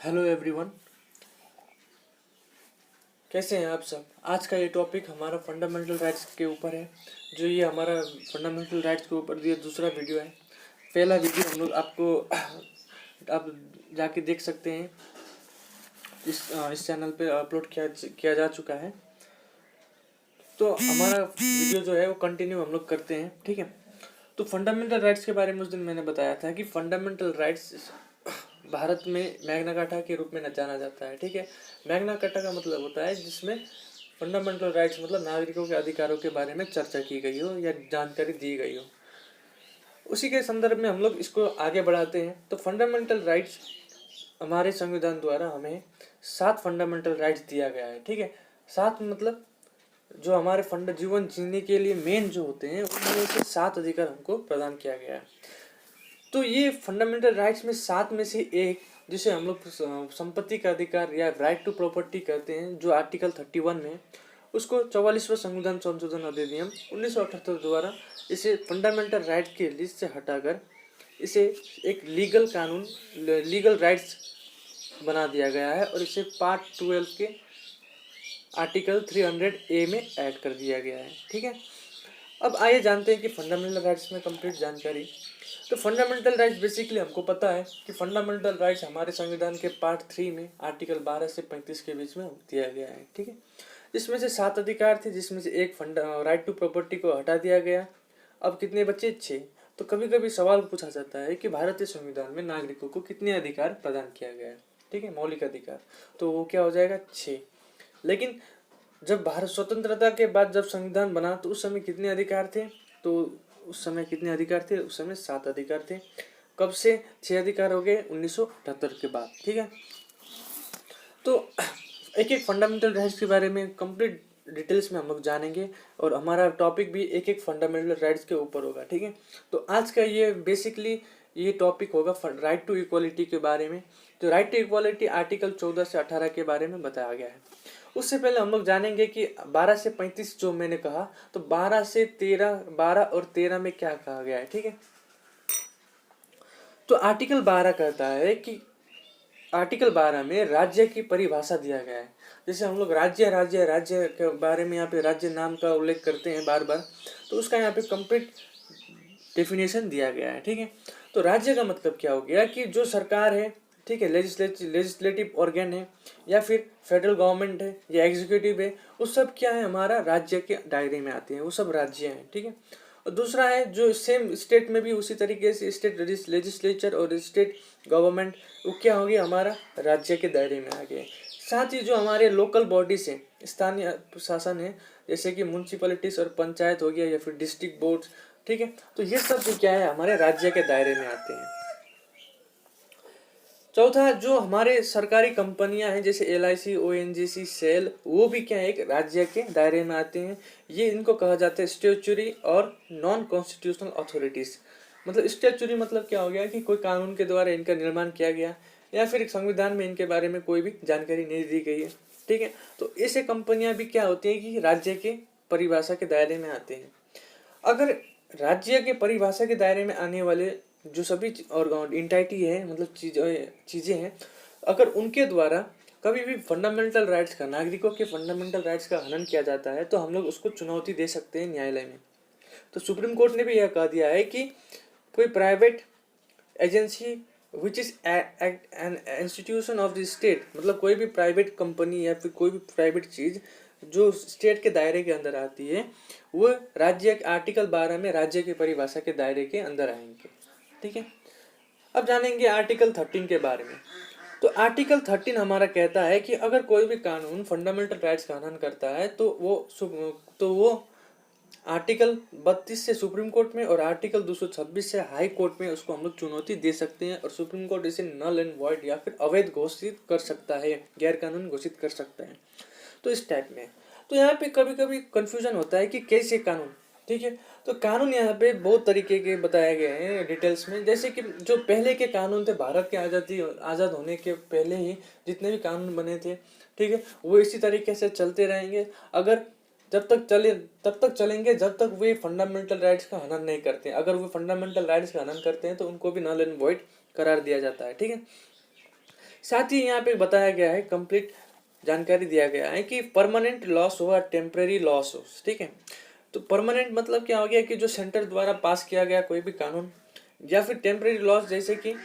Hello everyone, कैसे हैं आप सब। आज का ये टॉपिक हमारा फंडामेंटल राइट्स के ऊपर है। जो ये हमारा फंडामेंटल राइट्स के ऊपर ये दूसरा वीडियो है। पहला वीडियो हम लोग आपको आप जाके देख सकते हैं, इस चैनल पे अपलोड किया जा चुका है। तो हमारा वीडियो जो है वो कंटिन्यू हम लोग करते हैं, ठीक है। तो फंडामेंटल राइट्स के बारे में उस दिन मैंने बताया था कि फंडामेंटल राइट्स भारत में मैग्ना कार्टा के रूप में जाना जाता है, ठीक है। मैग्ना कार्टा का मतलब होता है जिसमें फंडामेंटल राइट्स मतलब नागरिकों के अधिकारों के बारे में चर्चा की गई हो या जानकारी दी गई हो। उसी के संदर्भ में हम लोग इसको आगे बढ़ाते हैं। तो फंडामेंटल राइट्स हमारे संविधान द्वारा हमें 7 फंडामेंटल राइट्स दिया गया है, ठीक है। 7 मतलब जो हमारे जीवन जीने के लिए मेन जो होते हैं उनमें से 7 अधिकार हमको प्रदान किया गया है। तो ये फंडामेंटल राइट्स में 7 में से एक, जिसे हम लोग संपत्ति का अधिकार या राइट टू प्रॉपर्टी कहते हैं, जो आर्टिकल 31 में, उसको 44वां संविधान संशोधन अधिनियम 1978 द्वारा इसे फंडामेंटल राइट के लिस्ट से हटाकर इसे एक लीगल राइट्स बना दिया गया है और इसे पार्ट 12 के आर्टिकल 300A में ऐड कर दिया गया है, ठीक है। अब आइए जानते हैं कि फंडामेंटल राइट्स में कंप्लीट जानकारी। तो फंडामेंटल राइट्स बेसिकली हमको पता है कि फंडामेंटल राइट्स हमारे संविधान के पार्ट 3 में आर्टिकल 12 से 35 के बीच में दिया गया है, ठीक है। जिसमें से 7 अधिकार थे, जिसमें से एक राइट टू प्रॉपर्टी को हटा दिया गया। अब कितने बचे? 6। तो कभी कभी सवाल पूछा जाता है कि भारतीय संविधान में नागरिकों को कितने अधिकार प्रदान किया गया है, ठीक है, मौलिक अधिकार। तो वो क्या हो जाएगा? 6। लेकिन जब भारत स्वतंत्रता के बाद जब संविधान बना तो उस समय कितने अधिकार थे? तो उस समय कितने अधिकार थे? उस समय 7 अधिकार थे। कब से 6 अधिकार हो गए? 1978 के बाद, ठीक है। तो एक एक फंडामेंटल राइट्स के बारे में कंप्लीट डिटेल्स में हम लोग जानेंगे और हमारा टॉपिक भी एक एक फंडामेंटल राइट्स के ऊपर होगा, ठीक है। तो आज का ये बेसिकली ये टॉपिक होगा राइट टू इक्वालिटी के बारे में। तो राइट टू इक्वालिटी आर्टिकल 14 से 18 के बारे में बताया गया है। उससे पहले हम लोग जानेंगे कि 12 से 35 जो मैंने कहा, तो 12 से 13, 12 और 13 में क्या कहा गया है, ठीक है। तो आर्टिकल 12 कहता है कि आर्टिकल 12 में राज्य की परिभाषा दिया गया है। जैसे हम लोग राज्य राज्य राज्य के बारे में यहाँ पे राज्य नाम का उल्लेख करते हैं बार बार, तो उसका यहाँ पे कंप्लीट डेफिनेशन दिया गया है, ठीक है। तो राज्य का मतलब क्या हो गया कि जो सरकार है, ठीक है, लेजिस्लेटिव ऑर्गन है या फिर फेडरल गवर्नमेंट है या एग्जीक्यूटिव है, वो सब क्या है? हमारा राज्य के दायरे में आते हैं, वो सब राज्य हैं, ठीक है। और दूसरा है जो सेम स्टेट में भी उसी तरीके से स्टेट लेजिस्लेचर और स्टेट गवर्नमेंट, वो क्या हो गया? हमारा राज्य के दायरे में आ गए। साथ ही जो हमारे लोकल बॉडीज हैं, स्थानीय प्रशासन है, जैसे कि म्यूनसिपैलिटीज और पंचायत हो गया या फिर डिस्ट्रिक्ट बोर्ड, ठीक है। तो ये सब जो क्या है? हमारे राज्य के दायरे में आते हैं। चौथा, जो हमारे सरकारी कंपनियां हैं जैसे LIC, ONGC, सेल, वो भी क्या है? एक राज्य के दायरे में आते हैं। ये इनको कहा जाता है स्टैट्यूटरी और नॉन कॉन्स्टिट्यूशनल अथॉरिटीज। मतलब स्टैट्यूटरी मतलब क्या हो गया कि कोई कानून के द्वारा इनका निर्माण किया गया या फिर संविधान में इनके बारे में कोई भी जानकारी नहीं दी गई है, ठीक है। तो ऐसे कंपनियां भी क्या होती हैं कि राज्य के परिभाषा के दायरे में आते हैं। अगर राज्य के परिभाषा के दायरे में आने वाले जो सभी और इंटाइटी है, मतलब चीज़ें हैं, अगर उनके द्वारा कभी भी फंडामेंटल राइट्स का, नागरिकों के फंडामेंटल राइट्स का हनन किया जाता है, तो हम लोग उसको चुनौती दे सकते हैं न्यायालय में। तो सुप्रीम कोर्ट ने भी यह कह दिया है कि कोई private agency which is an institution of the state, मतलब कोई भी प्राइवेट कंपनी या फिर कोई भी प्राइवेट चीज़ जो स्टेट के दायरे के अंदर आती है, वो राज्य आर्टिकल 12 में राज्य की परिभाषा के दायरे के अंदर आएंगे, ठीक है। अब जानेंगे आर्टिकल 13 के बारे में। तो आर्टिकल 13 हमारा कहता है कि अगर कोई भी कानून फंडामेंटल राइट्स का हनन करता है तो वो आर्टिकल 32 से सुप्रीम कोर्ट में और आर्टिकल 226 से हाई कोर्ट में उसको हम लोग चुनौती दे सकते हैं और सुप्रीम कोर्ट इसे नल एंड वॉइड या फिर अवैध घोषित कर सकता है, गैर कानून घोषित कर सकता है। तो इस टाइप में तो यहाँ पे कभी कभी कंफ्यूजन होता है कि कैसे कानून, ठीक है। तो कानून यहाँ पे बहुत तरीके के बताए गए हैं डिटेल्स में। जैसे कि जो पहले के कानून थे, भारत के आज़ाद होने के पहले ही जितने भी कानून बने थे, ठीक है, वो इसी तरीके से चलते रहेंगे। अगर जब तक चलेंगे जब तक वे फंडामेंटल राइट्स का हनन नहीं करते। अगर वो फंडामेंटल राइट्स का हनन करते हैं तो उनको भी नल एंड वॉइड करार दिया जाता है, ठीक है। साथ ही यहाँ पे बताया गया है, कंप्लीट जानकारी दिया गया है कि परमानेंट लॉस हो या टेम्परेरी लॉस हो, ठीक है। तो परमानेंट मतलब क्या हो गया कि जो सेंटर द्वारा पास किया गया कोई भी कानून, या फिर टेम्परेरी लॉस जैसे कि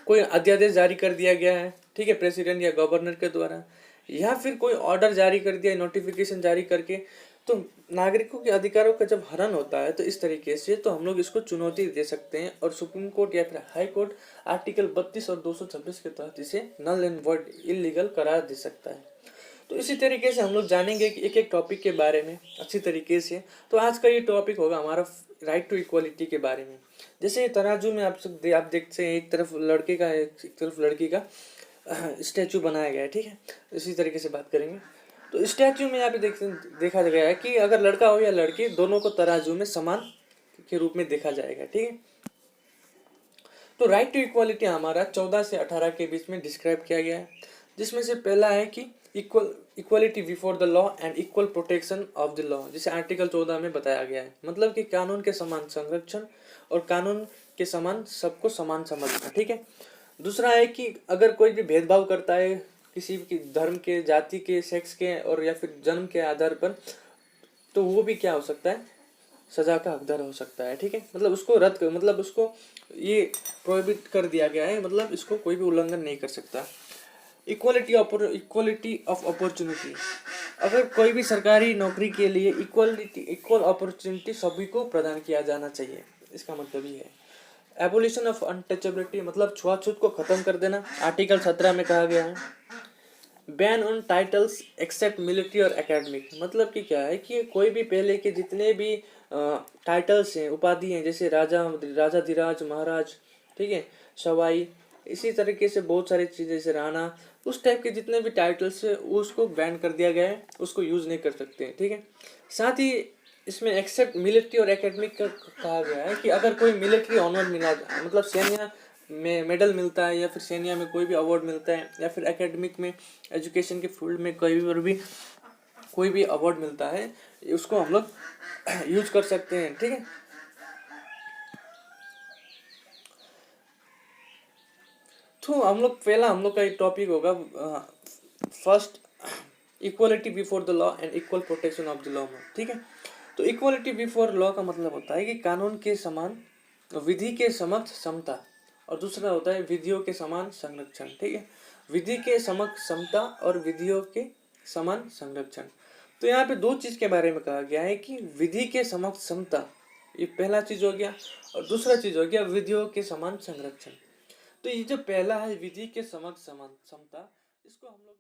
कोई अध्यादेश जारी कर दिया गया है, ठीक है, प्रेसिडेंट या गवर्नर के द्वारा, या फिर कोई ऑर्डर जारी कर दिया, नोटिफिकेशन जारी करके, तो नागरिकों के अधिकारों का जब हनन होता है तो इस तरीके से तो हम लोग इसको चुनौती दे सकते हैं, और सुप्रीम कोर्ट या फिर हाई कोर्ट आर्टिकल 32 और 226 के तहत इसे नल एंड वॉइड इलीगल करार दे सकता है। तो इसी तरीके से हम लोग जानेंगे कि एक एक टॉपिक के बारे में अच्छी तरीके से। तो आज का ये टॉपिक होगा हमारा राइट टू इक्वालिटी के बारे में। जैसे तराजू में आप देखते हैं, एक तरफ लड़के का एक तरफ लड़की का स्टैचू बनाया गया है, ठीक है। इसी तरीके से बात करेंगे। तो स्टैचू में यहाँ पे देखा गया है कि अगर लड़का हो या लड़की, दोनों को तराजू में समान के रूप में देखा जाएगा, ठीक है। तो राइट टू इक्वालिटी हमारा 14 से 18 के बीच में डिस्क्राइब किया गया है, जिसमें से पहला है कि equality before the law and equal protection of the law, जिसे आर्टिकल 14 में बताया गया है। मतलब कि कानून के समान संरक्षण और कानून के समान सबको समान समझना, ठीक है। दूसरा है कि अगर कोई भी भेदभाव करता है किसी भी धर्म के, जाति के, सेक्स के और या फिर जन्म के आधार पर, तो वो भी क्या हो सकता है, सजा का हकदार हो सकता है, ठीक है। मतलब उसको रद्द कर, मतलब उसको ये प्रोहिबिट कर दिया गया है, मतलब इसको कोई भी उल्लंघन नहीं कर सकता। इक्वालिटी ऑफ अपॉर्चुनिटी, अगर कोई भी सरकारी नौकरी के लिए इक्वल अपॉर्चुनिटी सभी को प्रदान किया जाना चाहिए, इसका मतलब ये है। एबोलिशन ऑफ अनटचेबिलिटी, मतलब छुआछूत को खत्म कर देना, आर्टिकल 17 में कहा गया है। Ban on titles except military और एकेडमिक, मतलब कि क्या है कि कोई भी पहले के जितने भी टाइटल्स हैं, उपाधि हैं, जैसे राजाधिराज, महाराज, ठीक है, सवाई, इसी तरीके से बहुत सारी चीज़ें, जैसे राणा, उस टाइप के जितने भी टाइटल्स है उसको बैन कर दिया गया है, उसको यूज़ नहीं कर सकते हैं, ठीक है। साथ ही इसमें एक्सेप्ट मिलिट्री और एकेडमिक का कहा गया है कि अगर कोई मिलिट्री ऑनर मिला, मतलब सैन्य में मेडल मिलता है, या फिर सैन्य में कोई भी अवार्ड मिलता है, या फिर एकेडमिक में एजुकेशन के फील्ड में कोई भी अवार्ड मिलता है, उसको हम लोग यूज कर सकते हैं, ठीक है। तो हम लोग का एक टॉपिक होगा first, equality before the law and equal protection of the law में, ठीक है। तो इक्वालिटी बिफोर लॉ का मतलब होता है कि कानून के समान, विधि के समक्ष समता, और दूसरा होता है विधियों के समान संरक्षण, ठीक है। विधि के समक्ष समता और विधियों के समान संरक्षण। तो यहाँ पे दो चीज के बारे में कहा गया है कि विधि के समक्ष समता, ये पहला चीज हो गया, और दूसरा चीज हो गया विधियों के समान संरक्षण। तो ये जो पहला है विधि के समक्ष समान समता, इसको हम लोग